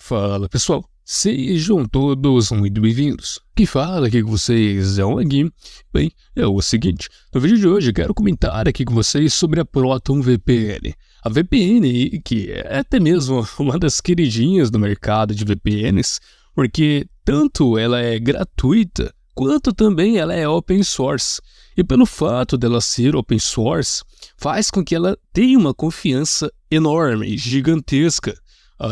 Fala pessoal, sejam todos muito bem-vindos. Quem fala aqui com vocês é o Gui. Bem, é o seguinte, no vídeo de hoje quero comentar aqui com vocês sobre a Proton VPN. A VPN, que é até mesmo uma das queridinhas do mercado de VPNs, porque tanto ela é gratuita, quanto também ela é open source. E pelo fato dela ser open source, faz com que ela tenha uma confiança enorme, gigantesca,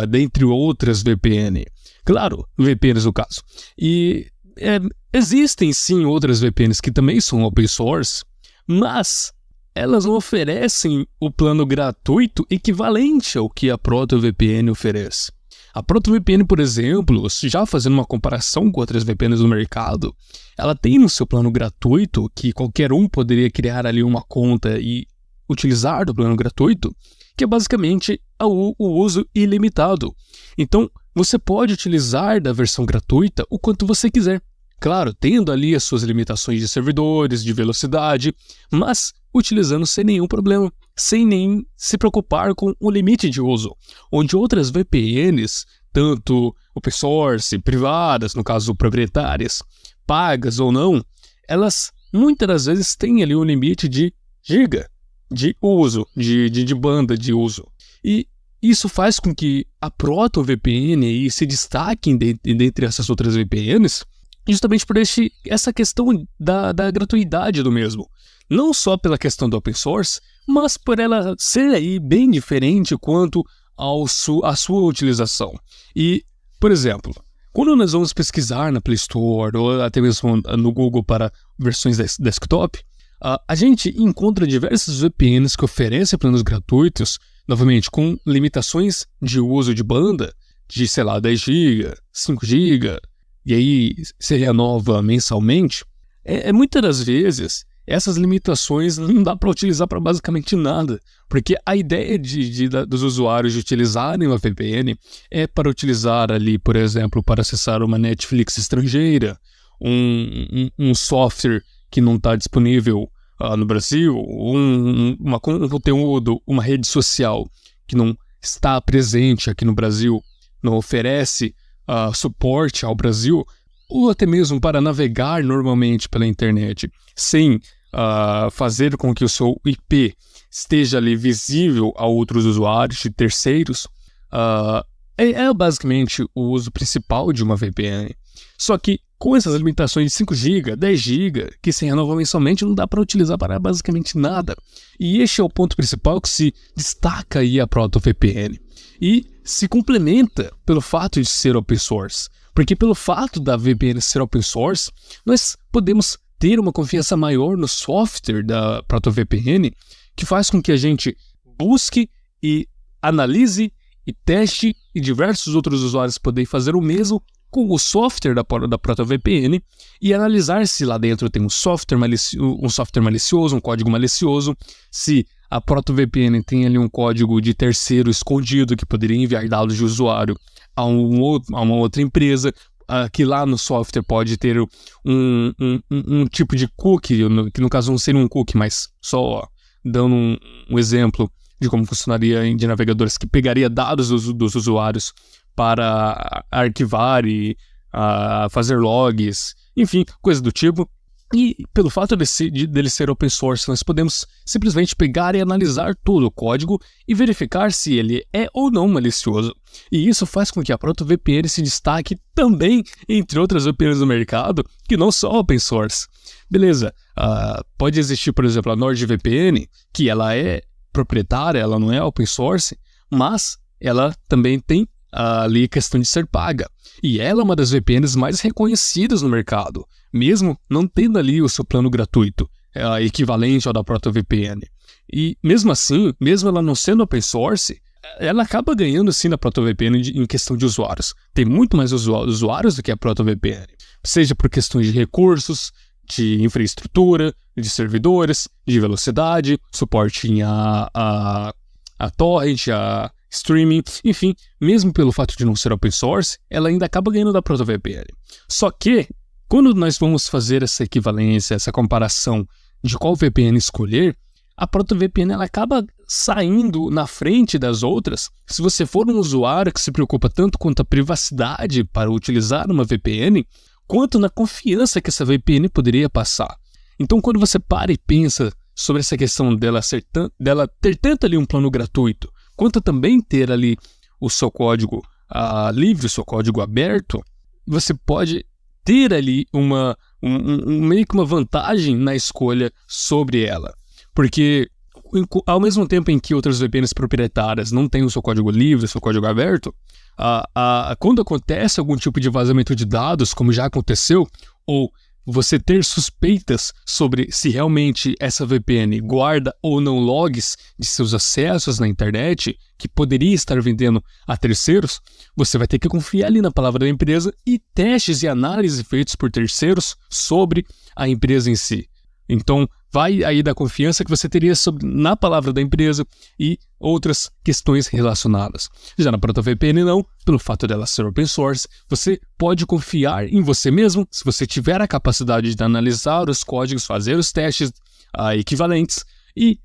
dentre outras VPN. Claro, VPNs no caso. E existem sim outras VPNs que também são open source, mas elas não oferecem o plano gratuito equivalente ao que a ProtoVPN oferece. A ProtoVPN, por exemplo, já fazendo uma comparação com outras VPNs do mercado, ela tem no seu plano gratuito, que qualquer um poderia criar ali uma conta e utilizar do plano gratuito, que é basicamente o uso ilimitado. Então, você pode utilizar da versão gratuita o quanto você quiser. Claro, tendo ali as suas limitações de servidores, de velocidade, mas utilizando sem nenhum problema, sem nem se preocupar com o limite de uso, onde outras VPNs, tanto open source, privadas, no caso proprietárias, pagas ou não, elas muitas das vezes têm ali um limite de giga de uso, de banda de uso. E isso faz com que a ProtoVPN aí se destaque dentre essas outras VPNs, justamente por essa questão da gratuidade do mesmo. Não só pela questão do open source, mas por ela ser aí bem diferente quanto à sua utilização. E, por exemplo, quando nós vamos pesquisar na Play Store ou até mesmo no Google para versões desktop, a gente encontra diversas VPNs que oferecem planos gratuitos, novamente com limitações de uso de banda, de, 10 GB, 5 GB, e aí se renova mensalmente. Muitas das vezes, essas limitações não dá para utilizar para basicamente nada, porque a ideia dos usuários de utilizarem uma VPN é para utilizar ali, por exemplo, para acessar uma Netflix estrangeira, um software que não está disponível no Brasil, um conteúdo, uma rede social que não está presente aqui no Brasil, não oferece suporte ao Brasil, ou até mesmo para navegar normalmente pela internet, sem fazer com que o seu IP esteja ali visível a outros usuários de terceiros, é basicamente o uso principal de uma VPN. Só que com essas limitações de 5 GB, 10 GB, que se renovam mensalmente, não dá para utilizar para basicamente nada. E este é o ponto principal que se destaca aí a ProtoVPN. E se complementa pelo fato de ser open source. Porque pelo fato da VPN ser open source, nós podemos ter uma confiança maior no software da ProtoVPN, que faz com que a gente busque e analise e teste, e diversos outros usuários poderem fazer o mesmo com o software da ProtoVPN e analisar se lá dentro tem um software malicioso, um código malicioso, se a ProtoVPN tem ali um código de terceiro escondido que poderia enviar dados de usuário a uma outra empresa, que lá no software pode ter um tipo de cookie, que no caso não seria um cookie, mas só dando um exemplo de como funcionaria de navegadores, que pegaria dados dos usuários para arquivar e fazer logs, enfim, coisa do tipo. E pelo fato dele ser open source, nós podemos simplesmente pegar e analisar todo o código e verificar se ele é ou não malicioso. E isso faz com que a ProtoVPN se destaque também entre outras VPNs do mercado que não são open source. Beleza, pode existir, por exemplo, a NordVPN, que ela é proprietária, ela não é open source, mas ela também tem ali questão de ser paga. E ela é uma das VPNs mais reconhecidas no mercado, mesmo não tendo ali o seu plano gratuito, equivalente ao da ProtoVPN. E mesmo assim, mesmo ela não sendo open source, ela acaba ganhando sim na ProtoVPN em questão de usuários. Tem muito mais usuários do que a ProtoVPN, seja por questões de recursos, de infraestrutura, de servidores, de velocidade, suporte a torrent, a streaming, enfim, mesmo pelo fato de não ser open source, ela ainda acaba ganhando da ProtoVPN. Só que, quando nós vamos fazer essa equivalência, essa comparação de qual VPN escolher, a ProtoVPN ela acaba saindo na frente das outras se você for um usuário que se preocupa tanto quanto a privacidade para utilizar uma VPN, quanto na confiança que essa VPN poderia passar. Então, quando você para e pensa sobre essa questão dela ter tanto ali um plano gratuito, quanto também ter ali o seu código livre, o seu código aberto, você pode ter ali meio que uma vantagem na escolha sobre ela. Porque ao mesmo tempo em que outras VPNs proprietárias não têm o seu código livre, o seu código aberto, quando acontece algum tipo de vazamento de dados, como já aconteceu, ou você ter suspeitas sobre se realmente essa VPN guarda ou não logs de seus acessos na internet, que poderia estar vendendo a terceiros, você vai ter que confiar ali na palavra da empresa e testes e análises feitos por terceiros sobre a empresa em si. Então, vai aí da confiança que você teria na palavra da empresa e outras questões relacionadas. Já na ProtoVPN não, pelo fato dela ser open source, você pode confiar em você mesmo se você tiver a capacidade de analisar os códigos, fazer os testes equivalentes e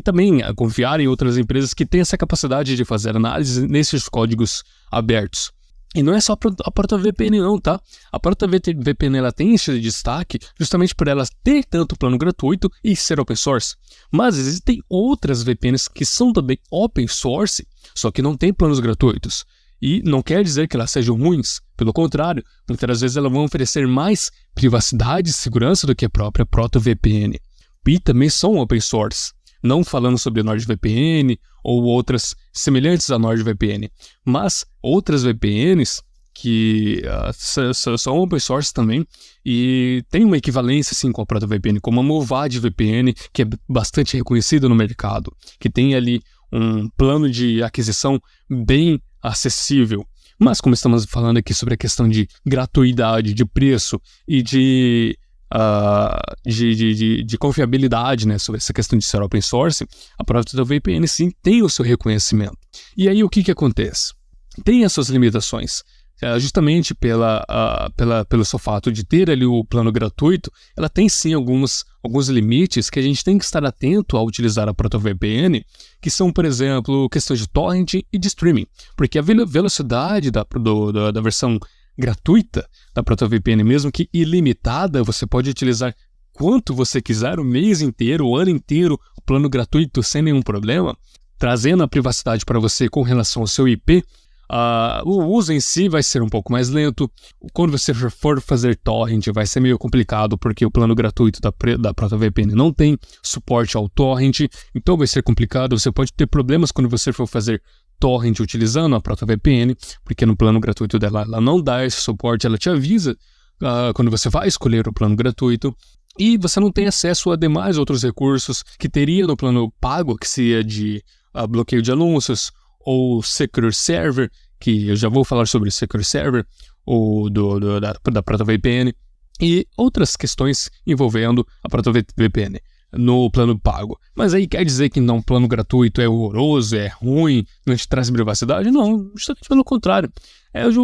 também confiar em outras empresas que têm essa capacidade de fazer análise nesses códigos abertos. E não é só a ProtoVPN não, tá? A ProtoVPN ela tem esse destaque justamente por ela ter tanto plano gratuito e ser open source. Mas existem outras VPNs que são também open source, só que não têm planos gratuitos. E não quer dizer que elas sejam ruins. Pelo contrário, muitas vezes elas vão oferecer mais privacidade e segurança do que a própria ProtoVPN. E também são open source. Não falando sobre NordVPN ou outras semelhantes à NordVPN, mas outras VPNs que são open source também e tem uma equivalência assim, com a ProtoVPN, como a Movad VPN, que é bastante reconhecida no mercado, que tem ali um plano de aquisição bem acessível. Mas como estamos falando aqui sobre a questão de gratuidade, de preço e de confiabilidade, né, sobre essa questão de ser open source, a ProtoVPN sim tem o seu reconhecimento. E aí o que acontece? Tem as suas limitações. Justamente pelo seu fato de ter ali o plano gratuito, ela tem sim alguns limites que a gente tem que estar atento ao utilizar a ProtoVPN, que são, por exemplo, questões de torrent e de streaming, porque a velocidade da versão gratuita da ProtoVPN, mesmo que ilimitada, você pode utilizar quanto você quiser, o mês inteiro, o ano inteiro, o plano gratuito sem nenhum problema, trazendo a privacidade para você com relação ao seu IP. O uso em si vai ser um pouco mais lento. Quando você for fazer torrent vai ser meio complicado porque o plano gratuito da ProtoVPN não tem suporte ao torrent, então vai ser complicado. Você pode ter problemas quando você for fazer torrent utilizando a ProtoVPN, porque no plano gratuito dela ela não dá esse suporte, ela te avisa quando você vai escolher o plano gratuito. E você não tem acesso a demais outros recursos que teria no plano pago, que seria de bloqueio de anúncios, ou Secure Server, que eu já vou falar sobre Secure Server, ou da ProtoVPN, e outras questões envolvendo a ProtoVPN no plano pago. Mas aí quer dizer que não, plano gratuito é horroroso, é ruim, não te traz privacidade? Não, justamente pelo contrário.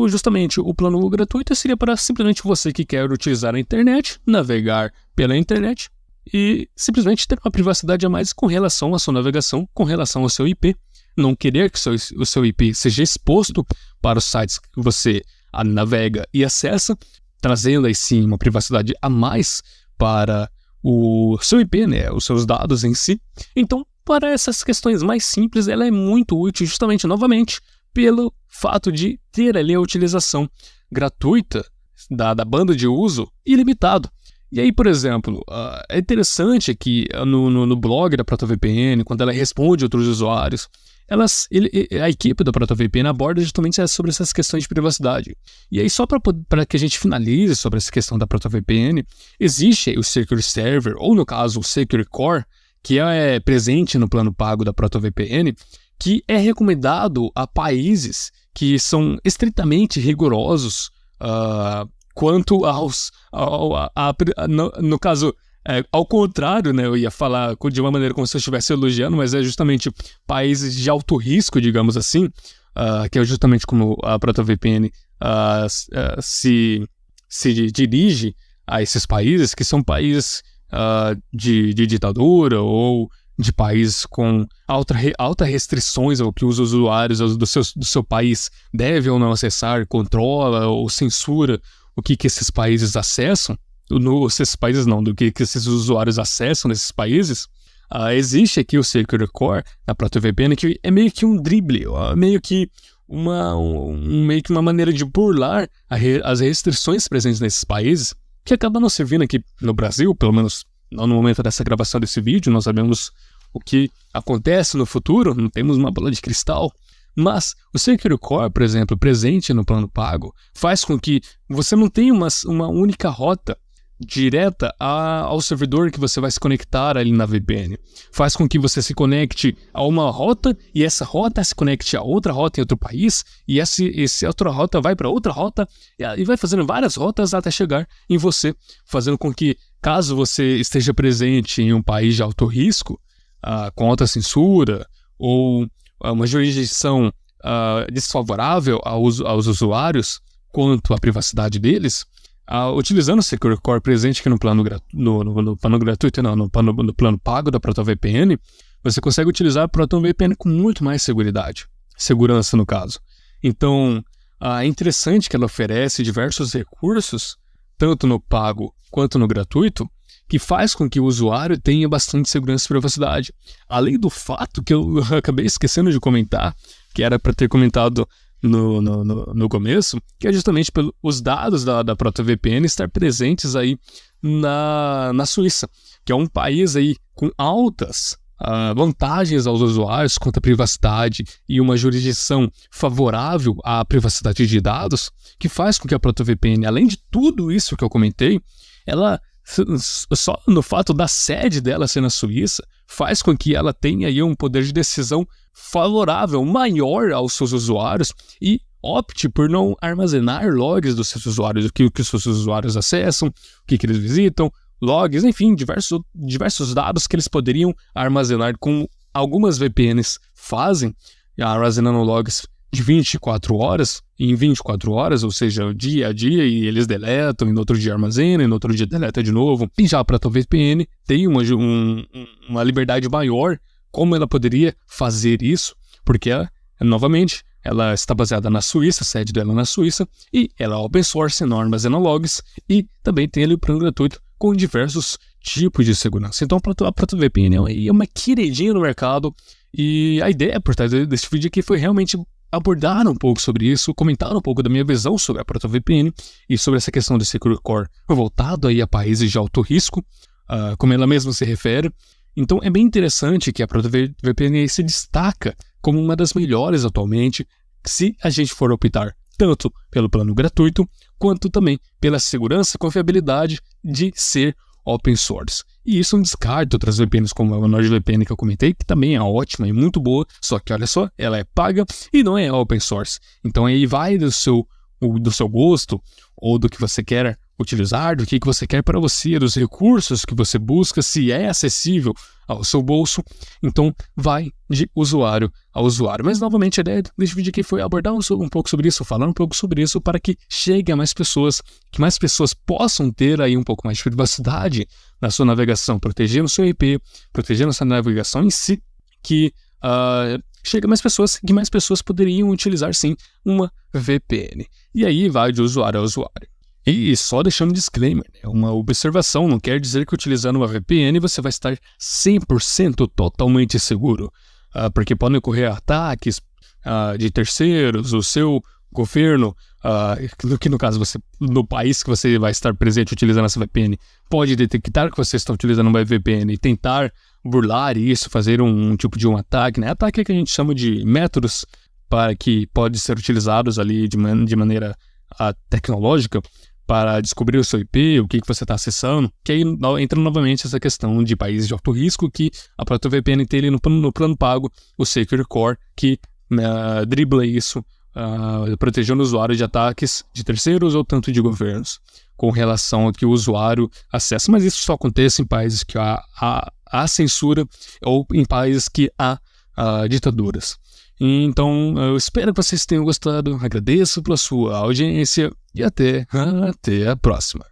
Justamente o plano gratuito seria para simplesmente você que quer utilizar a internet, navegar pela internet e simplesmente ter uma privacidade a mais com relação à sua navegação, com relação ao seu IP. Não querer que o seu IP seja exposto para os sites que você navega e acessa, trazendo aí sim uma privacidade a mais para o seu IP, né, os seus dados em si. Então, para essas questões mais simples, ela é muito útil justamente, novamente, pelo fato de ter ali a utilização gratuita da banda de uso ilimitado. E aí, por exemplo, é interessante que no blog da ProtoVPN, quando ela responde outros usuários, a equipe da ProtoVPN aborda justamente sobre essas questões de privacidade. E aí, só para que a gente finalize sobre essa questão da ProtoVPN, existe o Secure Server, ou no caso o Secure Core, que é presente no plano pago da ProtoVPN, que é recomendado a países que são estritamente rigorosos quanto no caso, ao contrário, né, eu ia falar de uma maneira como se eu estivesse elogiando, mas é justamente países de alto risco, digamos assim, que é justamente como a ProtoVPN se dirige a esses países, que são países de ditadura ou de países com alta restrições ao que os usuários do seu país devem ou não acessar, controla ou censura o que esses países acessam, esses países não, do que esses usuários acessam nesses países, existe aqui o Secure Core na ProtoVPN, que é meio que um drible, meio que uma maneira de burlar as restrições presentes nesses países, que acaba não servindo aqui no Brasil, pelo menos não no momento dessa gravação desse vídeo. Não sabemos o que acontece no futuro, não temos uma bola de cristal, mas o Secure Core, por exemplo, presente no plano pago, faz com que você não tenha uma única rota direta ao servidor que você vai se conectar ali na VPN. Faz com que você se conecte a uma rota e essa rota se conecte a outra rota em outro país e essa outra rota vai para outra rota e vai fazendo várias rotas até chegar em você, fazendo com que, caso você esteja presente em um país de alto risco, com alta censura ou uma jurisdição desfavorável aos usuários quanto à privacidade deles, utilizando o Secure Core presente aqui no plano gratuito, no plano pago da ProtoVPN, você consegue utilizar a ProtoVPN com muito mais segurança no caso. Então, é interessante que ela oferece diversos recursos, tanto no pago quanto no gratuito, que faz com que o usuário tenha bastante segurança e privacidade. Além do fato que eu acabei esquecendo de comentar, que era para ter comentado no começo, que é justamente pelos dados da ProtoVPN estar presentes aí na Suíça, que é um país aí com altas vantagens aos usuários quanto à privacidade e uma jurisdição favorável à privacidade de dados, que faz com que a ProtoVPN, além de tudo isso que eu comentei, ela, só no fato da sede dela ser na Suíça, faz com que ela tenha aí um poder de decisão favorável, maior aos seus usuários e opte por não armazenar logs dos seus usuários, o que os seus usuários acessam, o que eles visitam, logs, enfim, diversos dados que eles poderiam armazenar, como algumas VPNs fazem, armazenando logs de 24 horas, em 24 horas, ou seja, dia a dia, e eles deletam, e no outro dia armazena, e no outro dia deleta de novo. E já a ProtoVPN tem uma liberdade maior como ela poderia fazer isso, porque, novamente, ela está baseada na Suíça, a sede dela é na Suíça, e ela é open source, não armazena logs, e também tem ali o plano gratuito com diversos tipos de segurança. Então a ProtoVPN é uma queridinha no mercado, e a ideia por trás desse vídeo aqui foi realmente abordar um pouco sobre isso, comentar um pouco da minha visão sobre a ProtoVPN e sobre essa questão do Secure Core voltado aí a países de alto risco, como ela mesma se refere. Então é bem interessante que a ProtoVPN se destaca como uma das melhores atualmente, se a gente for optar tanto pelo plano gratuito, quanto também pela segurança e confiabilidade de ser open source. E isso não descarta outras VPNs como a NordVPN que eu comentei, que também é ótima e muito boa, só que olha só, ela é paga e não é open source. Então aí vai do seu gosto, ou do que você quer utilizar, do que você quer para você, dos recursos que você busca, se é acessível ao seu bolso. Então vai de usuário a usuário. Mas novamente a ideia desse vídeo aqui foi abordar um pouco sobre isso, falar um pouco sobre isso para que chegue a mais pessoas, que mais pessoas possam ter aí um pouco mais de privacidade na sua navegação, protegendo o seu IP, protegendo a sua navegação em si, que chega a mais pessoas, que mais pessoas poderiam utilizar sim uma VPN. E aí vai de usuário a usuário. E só deixando um disclaimer, uma observação, não quer dizer que utilizando uma VPN você vai estar 100% totalmente seguro, porque podem ocorrer ataques de terceiros, o seu governo, que no caso no país que você vai estar presente utilizando essa VPN, pode detectar que você está utilizando uma VPN e tentar burlar isso, fazer um tipo de ataque, né? Ataque é que a gente chama de métodos para que pode ser utilizados ali de maneira tecnológica para descobrir o seu IP, o que você está acessando, que aí entra novamente essa questão de países de alto risco, que a ProtoVPN tem ali no plano pago o Secure Core, que dribla isso, protegendo o usuário de ataques de terceiros ou tanto de governos, com relação ao que o usuário acessa. Mas isso só acontece em países que há censura ou em países que há ditaduras. Então, eu espero que vocês tenham gostado, agradeço pela sua audiência e até a próxima.